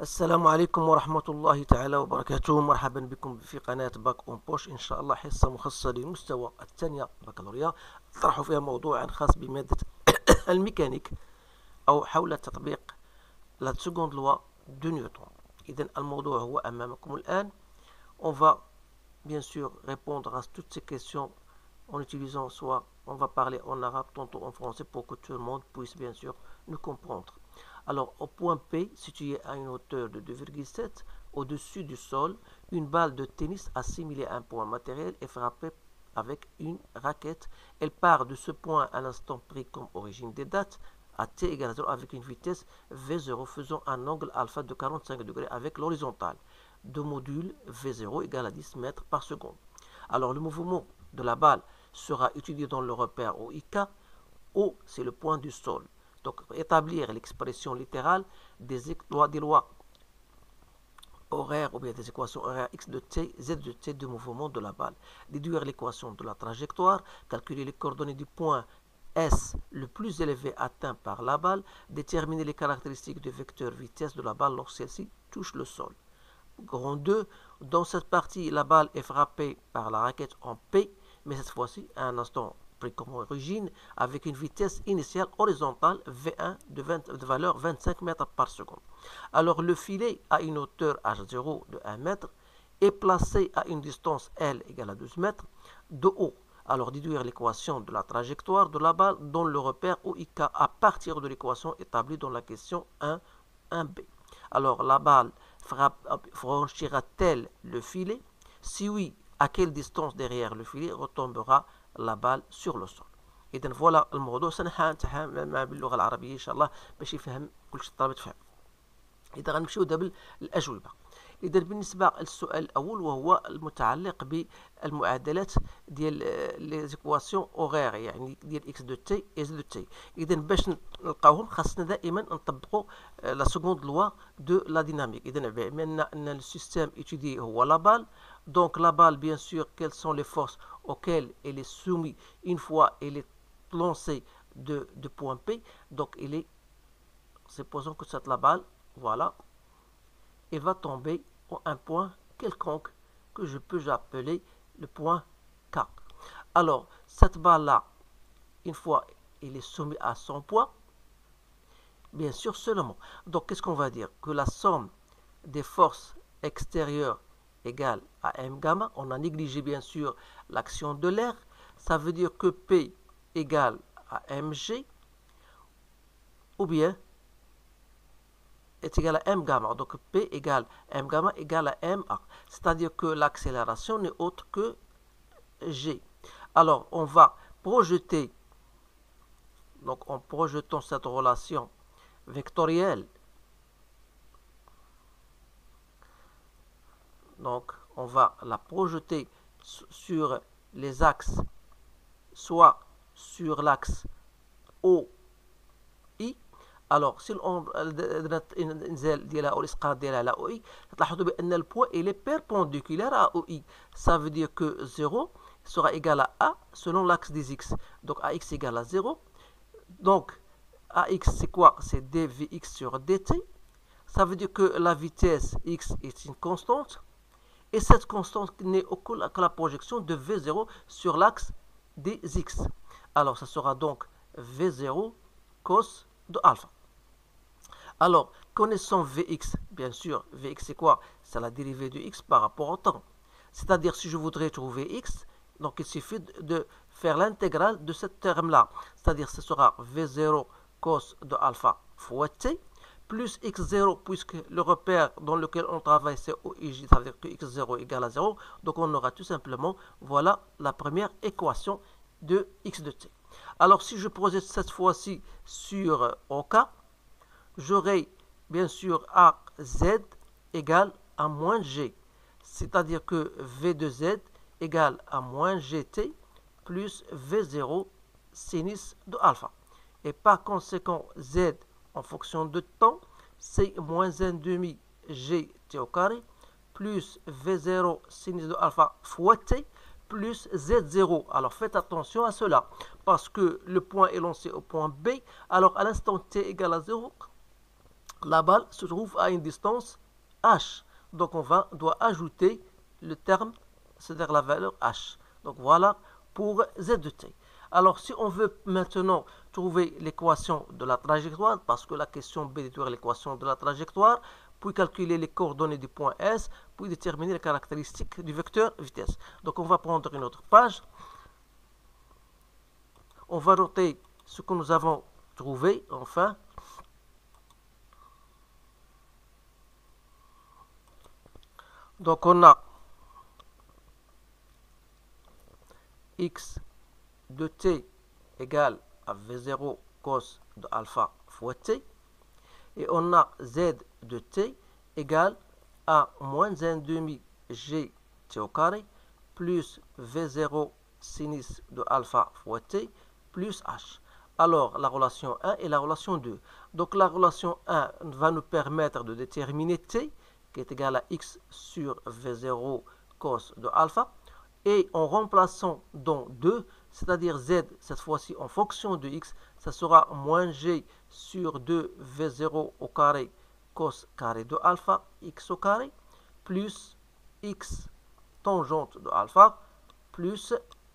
السلام عليكم ورحمة الله تعالى وبركاته. مرحبا بكم في قناة باك اون بوش. إن شاء الله حصة مخصصة لمستوى الثانية بكالوريا أطرح فيها موضوعا خاص بمادة الميكانيك أو حول تطبيق لا seconde loi de Newton. إذن الموضوع هو أمامكم الآن. On va bien sûr répondre à toutes ces questions en utilisant soit on va parler en arabe, tantôt en français pour que tout le monde puisse bien sûr nous comprendre. Alors, au point P, situé à une hauteur de 2,7 au-dessus du sol, une balle de tennis assimilée à un point matériel est frappée avec une raquette. Elle part de ce point à l'instant pris comme origine des dates à t égale à 0 avec une vitesse v0 faisant un angle alpha de 45 degrés avec l'horizontale de module v0 égale à 10 mètres par seconde. Alors, le mouvement de la balle sera étudié dans le repère OIK. O, c'est le point du sol. Donc, établir l'expression littérale des lois horaires ou bien des équations horaires x de t, z de t de mouvement de la balle. Déduire l'équation de la trajectoire, calculer les coordonnées du point S le plus élevé atteint par la balle, déterminer les caractéristiques du vecteur vitesse de la balle lorsque celle-ci touche le sol. Grand 2, dans cette partie, la balle est frappée par la raquette en P, mais cette fois-ci à un instant pris comme origine avec une vitesse initiale horizontale V1 de valeur 25 mètres par seconde. Alors le filet à une hauteur H0 de 1 mètre est placé à une distance L égale à 12 mètres de haut. Alors déduire l'équation de la trajectoire de la balle dans le repère OIK à partir de l'équation établie dans la question 1b. Alors la balle franchira-t-elle le filet? Si oui, à quelle distance derrière le filet retombera la balle sur le sol؟ إذن فوالا الموضوع سنحاول باللغة العربية إن شاء الله باش يفهم كل شيء الطلبة تفهم. إذا غنمشيو دابا للأجوبة. إذا بالنسبة للسؤال الأول وهو المتعلق بالمعادلات ديال لي زيكواسيون أوغير يعني ديال إكس دو تي إز دو تي. إذا باش نلقاوهم خاصنا دائما نطبقوا لا سكوند لوا دو لا ديناميك. إذا بما أن السيستيم étudié هو لا بال، donc la balle bien sûr quelles sont les forces auxquelles elle est soumise une fois elle est lancée de point P. Donc il est, supposons que cette la balle, voilà, et va tomber à un point quelconque que je peux appeler le point K. Alors, cette balle-là, une fois elle est soumise à son poids, bien sûr seulement. Donc, qu'est-ce qu'on va dire? Que la somme des forces extérieures égale à m gamma. On a négligé bien sûr l'action de l'air. Ça veut dire que P égale à mg ou bien est égal à m gamma. Donc P égale m gamma égale à ma. C'est-à-dire que l'accélération n'est autre que g. Alors on va projeter, donc en projetant cette relation vectorielle, donc on va la projeter sur les axes, soit sur l'axe OI. Alors si on ننزل ديالها او الاسقاط ديالها على OI تلاحظوا بان البوids il est perpendiculaire à OI. Ça veut dire que 0 sera égal à A selon l'axe des X. Donc AX égale à 0. Donc AX c'est quoi? C'est dVx sur dt. Ça veut dire que la vitesse X est une constante. Et cette constante n'est que la projection de V0 sur l'axe des X. Alors, ça sera donc V0 cos de alpha. Alors, connaissant Vx, bien sûr, Vx c'est quoi? C'est la dérivée de x par rapport au temps. C'est-à-dire, si je voudrais trouver x, donc il suffit de faire l'intégrale de ce terme-là. C'est-à-dire, ce sera V0 cos de alpha fois t, plus x0, puisque le repère dans lequel on travaille c'est OIJ, ça veut dire que x0 égale à 0. Donc on aura tout simplement, voilà la première équation de x de t. Alors si je projette cette fois-ci sur OK, j'aurai bien sûr AZ égale à moins G. C'est-à-dire que V de Z égale à moins GT plus V0 sinus de alpha. Et par conséquent, Z en fonction de temps, c'est moins 1,5 gt au carré plus V0 sinus de alpha fois t plus Z0. Alors faites attention à cela parce que le point est lancé au point B. Alors à l'instant t égale à 0, la balle se trouve à une distance h. Donc on doit ajouter le terme, c'est-à-dire la valeur h. Donc voilà pour z de t. Alors si on veut maintenant trouver l'équation de la trajectoire, parce que la question B détruit l'équation de la trajectoire, puis calculer les coordonnées du point S, puis déterminer les caractéristiques du vecteur vitesse. Donc on va prendre une autre page. On va noter ce que nous avons trouvé, enfin. Donc on a x de t égale à v0 cos de alpha fois t. Et on a z de t égale à moins 1 demi g t au carré plus v0 sinus de alpha fois t plus h. Alors, la relation 1 et la relation 2. Donc, la relation 1 va nous permettre de déterminer t, qui est égal à x sur v0 cos de alpha. Et en remplaçant dans 2, c'est-à-dire z, cette fois-ci en fonction de x, ça sera moins g sur 2 v0 au carré cos carré de alpha, x au carré, plus x tangente de alpha, plus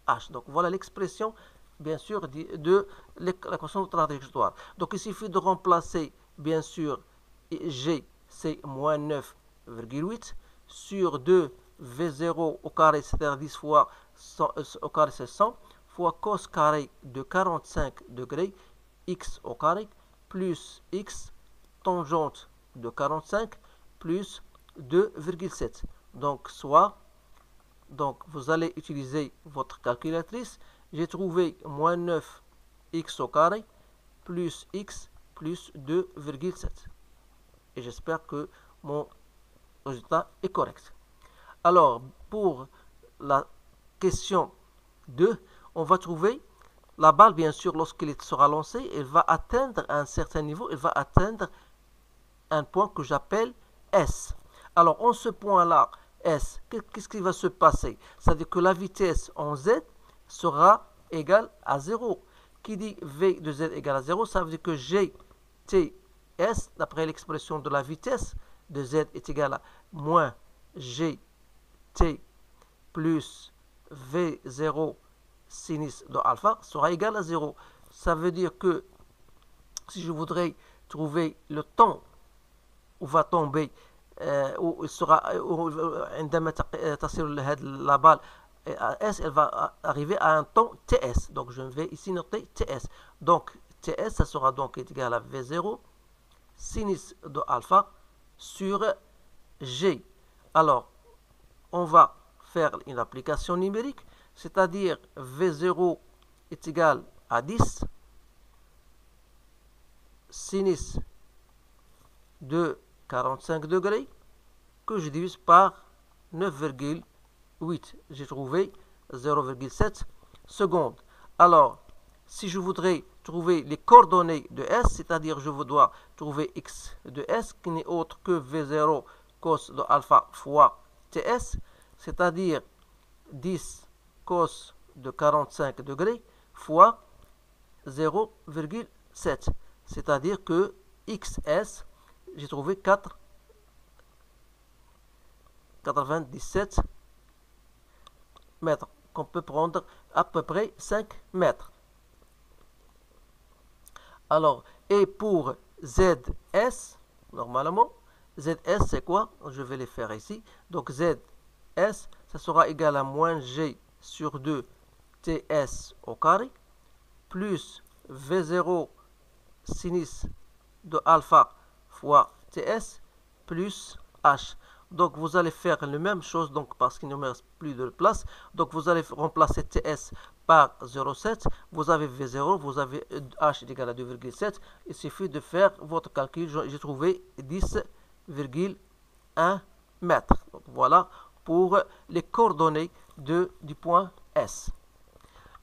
h. Donc voilà l'expression, bien sûr, de l'équation de trajectoire. Donc il suffit de remplacer, bien sûr, g, c'est moins 9,8 sur 2 V0 au carré, c'est-à-dire 10 fois 100, au carré, c'est 100, fois cos carré de 45 degrés, x au carré, plus x tangente de 45, plus 2,7. Donc, donc vous allez utiliser votre calculatrice. J'ai trouvé moins 9 x au carré, plus x, plus 2,7. Et j'espère que mon résultat est correct. Alors, pour la question 2, on va trouver la balle, bien sûr, lorsqu'elle sera lancée, elle va atteindre un certain niveau, elle va atteindre un point que j'appelle S. Alors, en ce point-là, S, qu'est-ce qui va se passer? C'est-à-dire que la vitesse en Z sera égale à 0. Qui dit V de Z égale à 0, ça veut dire que G, T, S, d'après l'expression de la vitesse de Z est égale à moins G, T plus V0 sinus de alpha sera égal à 0. Ça veut dire que si je voudrais trouver le temps où va tomber, où il sera, la balle S, elle va arriver à un temps TS. Donc je vais ici noter TS. Donc TS, ça sera donc égal à V0 sinus de alpha sur G. Alors, on va faire une application numérique, c'est-à-dire V0 est égal à 10 sinus de 45 degrés que je divise par 9,8. J'ai trouvé 0,7 secondes. Alors, si je voudrais trouver les coordonnées de S, c'est-à-dire je dois trouver x de S qui n'est autre que V0 cos de alpha fois TS, c'est-à-dire 10 cos de 45 degrés fois 0,7. C'est-à-dire que XS, j'ai trouvé 97 mètres, qu'on peut prendre à peu près 5 mètres. Alors, et pour ZS, normalement, ZS c'est quoi? Je vais les faire ici. Donc ZS, ça sera égal à moins G sur 2 TS au carré, plus V0 sinus de alpha fois TS, plus H. Donc vous allez faire la même chose, donc parce qu'il ne me reste plus de place. Donc vous allez remplacer TS par 0,7. Vous avez V0, vous avez H est égal à 2,7. Il suffit de faire votre calcul. J'ai trouvé 10,1 mètres. Donc voilà pour les coordonnées du point S.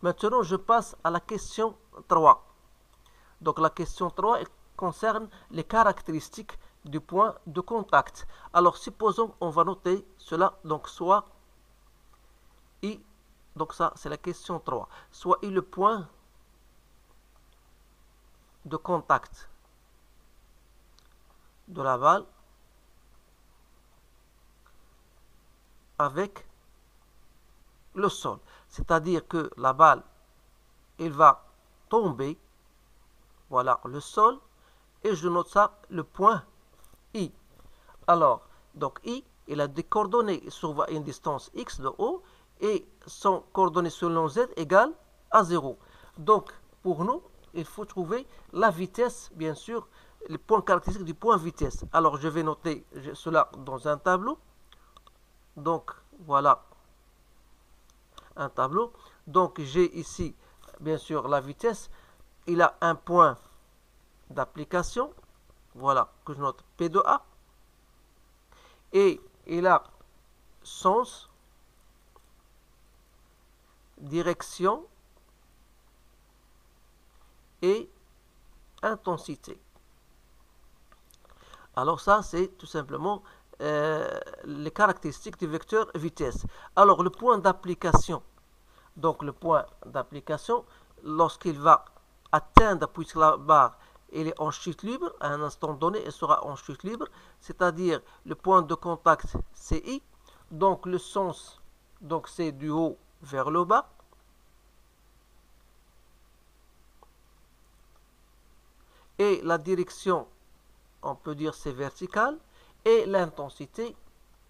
Maintenant, je passe à la question 3. Donc la question 3 elle concerne les caractéristiques du point de contact. Alors supposons on va noter cela, donc soit I, donc ça c'est la question 3, soit I le point de contact de la balle avec le sol. C'est-à-dire que la balle, elle va tomber, voilà le sol, et je note ça, le point I. Alors, donc I, il a des coordonnées sur une distance X de haut, et son coordonnée selon Z égale à 0. Donc, pour nous, il faut trouver la vitesse, bien sûr, les points caractéristiques du point vitesse. Alors, je vais noter cela dans un tableau. Donc, voilà un tableau. Donc, j'ai ici, bien sûr, la vitesse. Il a un point d'application. Voilà, que je note P de A. Et il a sens, direction et intensité. Alors ça, c'est tout simplement les caractéristiques du vecteur vitesse. Alors le point d'application, donc le point d'application, lorsqu'il va atteindre, puisque la barre elle est en chute libre, à un instant donné, elle sera en chute libre, c'est-à-dire le point de contact c'est I, donc le sens, donc c'est du haut vers le bas, et la direction, on peut dire c'est vertical, et l'intensité,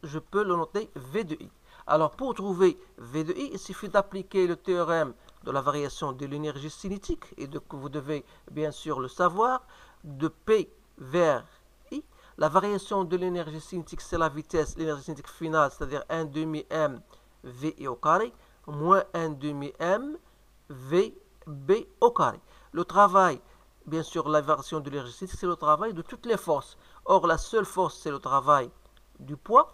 je peux le noter V de I. Alors pour trouver V de I, il suffit d'appliquer le théorème de la variation de l'énergie cinétique, et que vous devez bien sûr le savoir, de P vers I. La variation de l'énergie cinétique, c'est la vitesse, l'énergie cinétique finale, c'est-à-dire 1 demi m VI au carré, moins 1 demi m VB au carré. Le travail, bien sûr, la variation de l'énergie cinétique, c'est le travail de toutes les forces. Or, la seule force, c'est le travail du poids.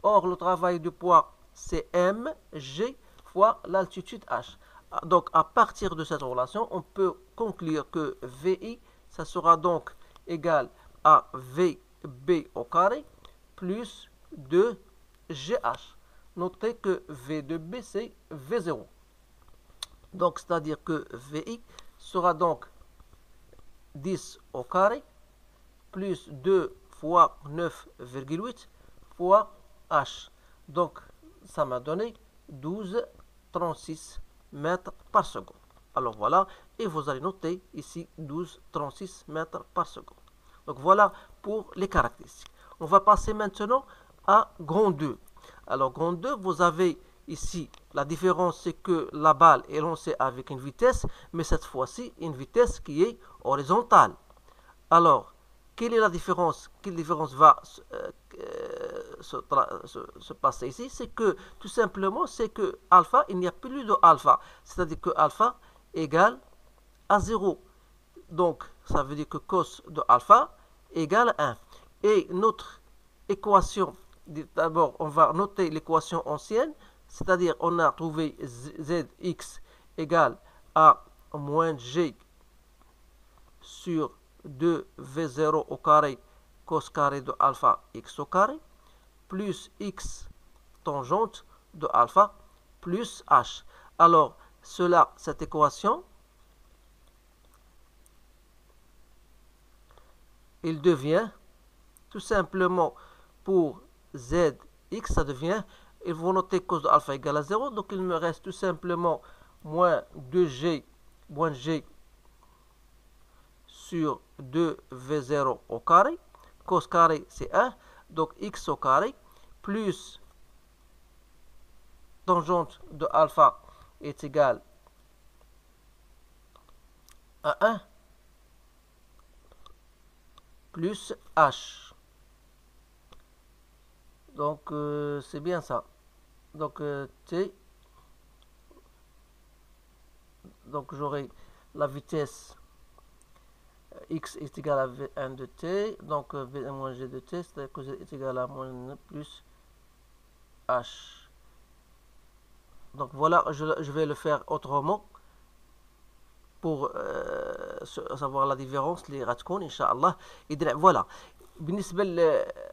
Or, le travail du poids, c'est mg fois l'altitude h. Donc, à partir de cette relation, on peut conclure que VI, ça sera donc égal à VB au carré plus 2GH. Notez que V de B, c'est V0. Donc, c'est-à-dire que VI sera donc 10 au carré plus 2 fois 9,8 fois H. Donc, ça m'a donné 12,36 mètres par seconde. Alors voilà, et vous allez noter ici 12,36 mètres par seconde. Donc voilà pour les caractéristiques. On va passer maintenant à grand 2. Alors grand 2, vous avez ici la différence, c'est que la balle est lancée avec une vitesse, mais cette fois-ci une vitesse qui est horizontale. Alors, quelle est la différence? Quelle différence va se passer ici? C'est que tout simplement, c'est que alpha, il n'y a plus de alpha. C'est-à-dire que alpha égale à 0. Donc, ça veut dire que cos de alpha égale 1. Et notre équation, d'abord, on va noter l'équation ancienne, c'est-à-dire on a trouvé zx égale à moins g sur 2v0 au carré cos carré de alpha x au carré plus x tangente de alpha plus h. Alors, cette équation, il devient tout simplement pour zx, ça devient, il faut noter cos de alpha égale à 0, donc il me reste tout simplement moins 2g, moins g sur 2v0 au carré, cos carré c'est 1, donc x au carré, plus tangente de alpha est égal à 1, plus h. Donc c'est bien ça. Donc t, donc j'aurai la vitesse x est égal à v1 de t, donc v1 moins g de t, c'est-à-dire que z est égal à moins 1 plus h. Donc voilà, je vais le faire autrement pour savoir la différence, les ratcons, Inch'Allah. Et voilà,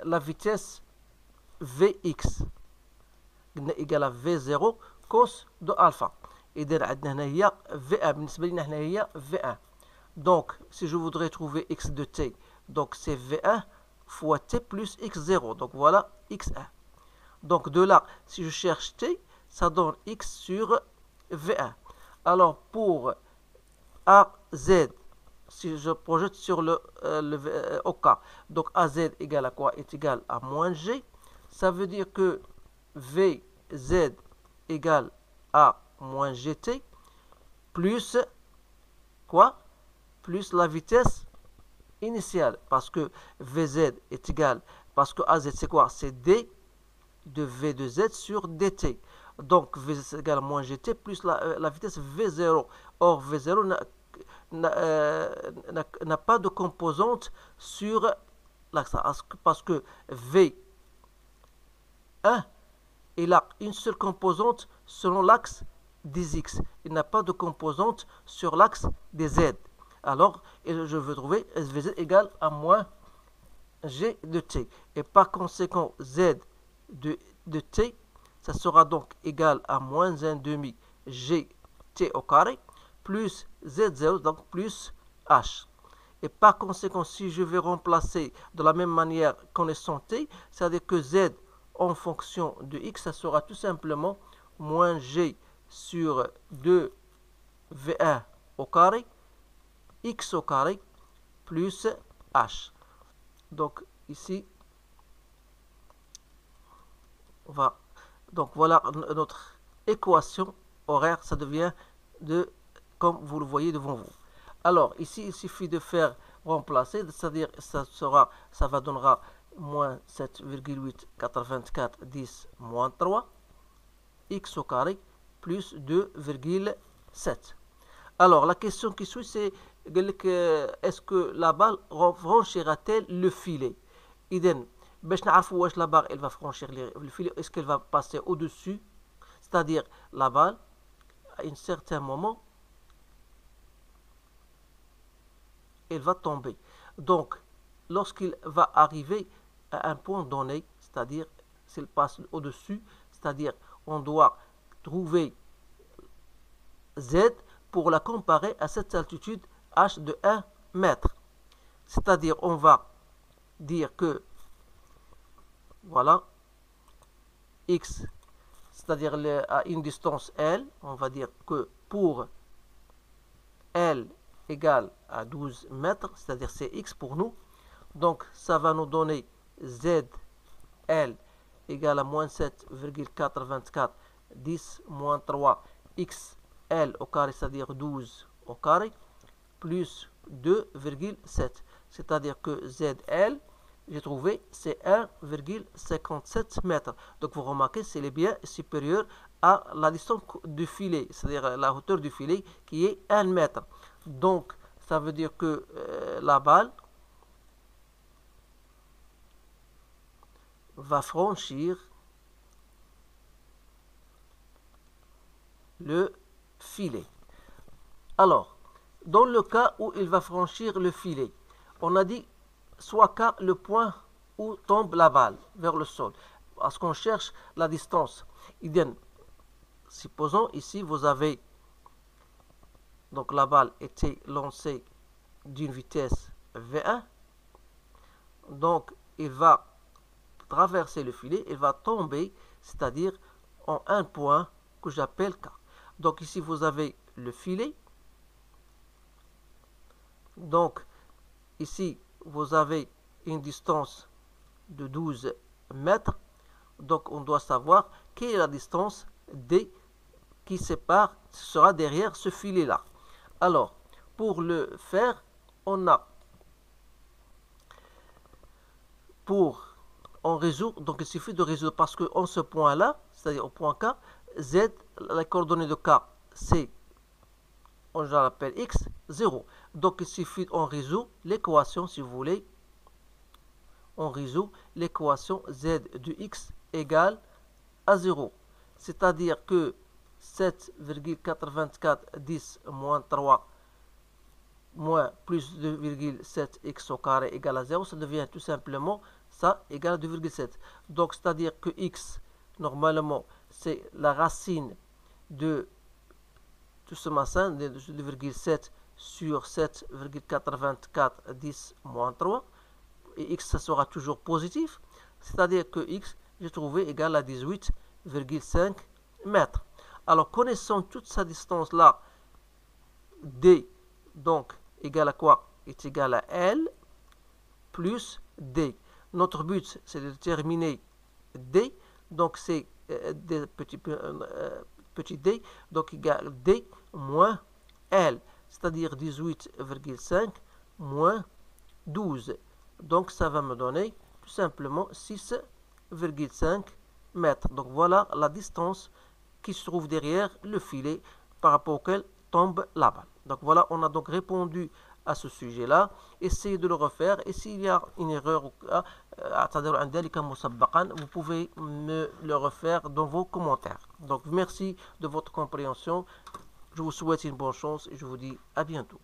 la vitesse Vx égale à V0 cos de alpha. إذا عندنا هي V1 بالنسبة لنا هي V1. Donc si je voudrais trouver x de t, donc c'est V1 fois t plus x0. Donc voilà x1. Donc de là, si je cherche t, ça donne x sur v1. Alors pour AZ, si je projette sur au cas, donc AZ égale à quoi? Est égal à moins G. Ça veut dire que VZ égale à moins GT plus quoi? Plus la vitesse initiale. Parce que VZ est égal, parce que AZ c'est quoi? C'est D de V de Z sur dt. Donc V égale à moins GT plus la vitesse V0. Or V0 n'a pas de composante sur l'axe parce que V1 il a une seule composante selon l'axe des X. Il n'a pas de composante sur l'axe des Z. Alors, je veux trouver SVZ égale à moins G de T. Et par conséquent, Z de T, ça sera donc égal à moins 1 demi GT au carré, plus Z0, donc plus H. Et par conséquent, si je vais remplacer de la même manière connaissant T, c'est-à-dire que Z en fonction de X, ça sera tout simplement moins G sur 2V1 au carré, X au carré, plus H. Donc ici, donc voilà notre équation horaire, ça devient comme vous le voyez devant vous. Alors ici, il suffit de faire remplacer, c'est-à-dire ça va donnera moins 7,884 10 moins 3 x au carré plus 2,7. Alors la question qui suit, c'est est-ce que la balle franchira-t-elle le filet? Idem. باش نعرفوا واش la barre elle va franchir le filet, est-ce qu'elle va passer au-dessus, c'est-à-dire la balle à un certain moment elle va tomber. Donc lorsqu'il va arriver à un point donné, c'est-à-dire s'il passe au-dessus, c'est-à-dire on doit trouver Z pour la comparer à cette altitude H de 1 mètre. C'est-à-dire on va dire que voilà X, c'est-à-dire à une distance L, on va dire que pour L égale à 12 mètres, c'est-à-dire c'est X pour nous, donc ça va nous donner ZL égale à moins 7,424 10 moins 3 XL au carré, c'est-à-dire 12 au carré, plus 2,7. C'est-à-dire que ZL, j'ai trouvé, c'est 1,57 mètres. Donc vous remarquez, c'est bien supérieur à la distance du filet, c'est-à-dire la hauteur du filet qui est 1 mètre. Donc ça veut dire que la balle va franchir le filet. Alors, dans le cas où il va franchir le filet, on a dit soit K le point où tombe la balle vers le sol, parce qu'on cherche la distance. Idem. Supposons ici vous avez donc la balle était lancée d'une vitesse V1, donc il va traverser le filet, il va tomber, c'est-à-dire en un point que j'appelle K. Donc ici vous avez le filet, donc ici vous avez une distance de 12 mètres, donc on doit savoir quelle est la distance D qui sépare, sera derrière ce filet là. Alors pour le faire, on résout, donc il suffit de résoudre parce que en ce point là, c'est-à-dire au point K, Z, la coordonnée de K, c'est, on l'appelle X, 0. Donc il suffit, on résout l'équation, si vous voulez, on résout l'équation Z de X égale à 0. C'est-à-dire que 7,84 10 moins 3 moins plus 2,7 x au carré égale à 0, ça devient tout simplement ça égale à 2,7. Donc c'est-à dire que x, normalement, c'est la racine de tout ce massin, de 2,7 sur 7,84 10 moins 3. et x ça sera toujours positif, c'est-à-dire que x, j'ai trouvé égal à 18,5 mètres. Alors, connaissant toute sa distance-là, d, donc, égal à quoi? Est égal à L plus D. Notre but, c'est de déterminer D, donc c'est petit d, donc égal D moins L, c'est-à-dire 18,5 moins 12. Donc ça va me donner tout simplement 6,5 mètres. Donc voilà la distance qui se trouve derrière le filet par rapport auquel tombe la balle. Donc voilà, on a donc répondu à ce sujet-là. Essayez de le refaire et s'il y a une erreur, vous pouvez me le refaire dans vos commentaires. Donc merci de votre compréhension. Je vous souhaite une bonne chance et je vous dis à bientôt.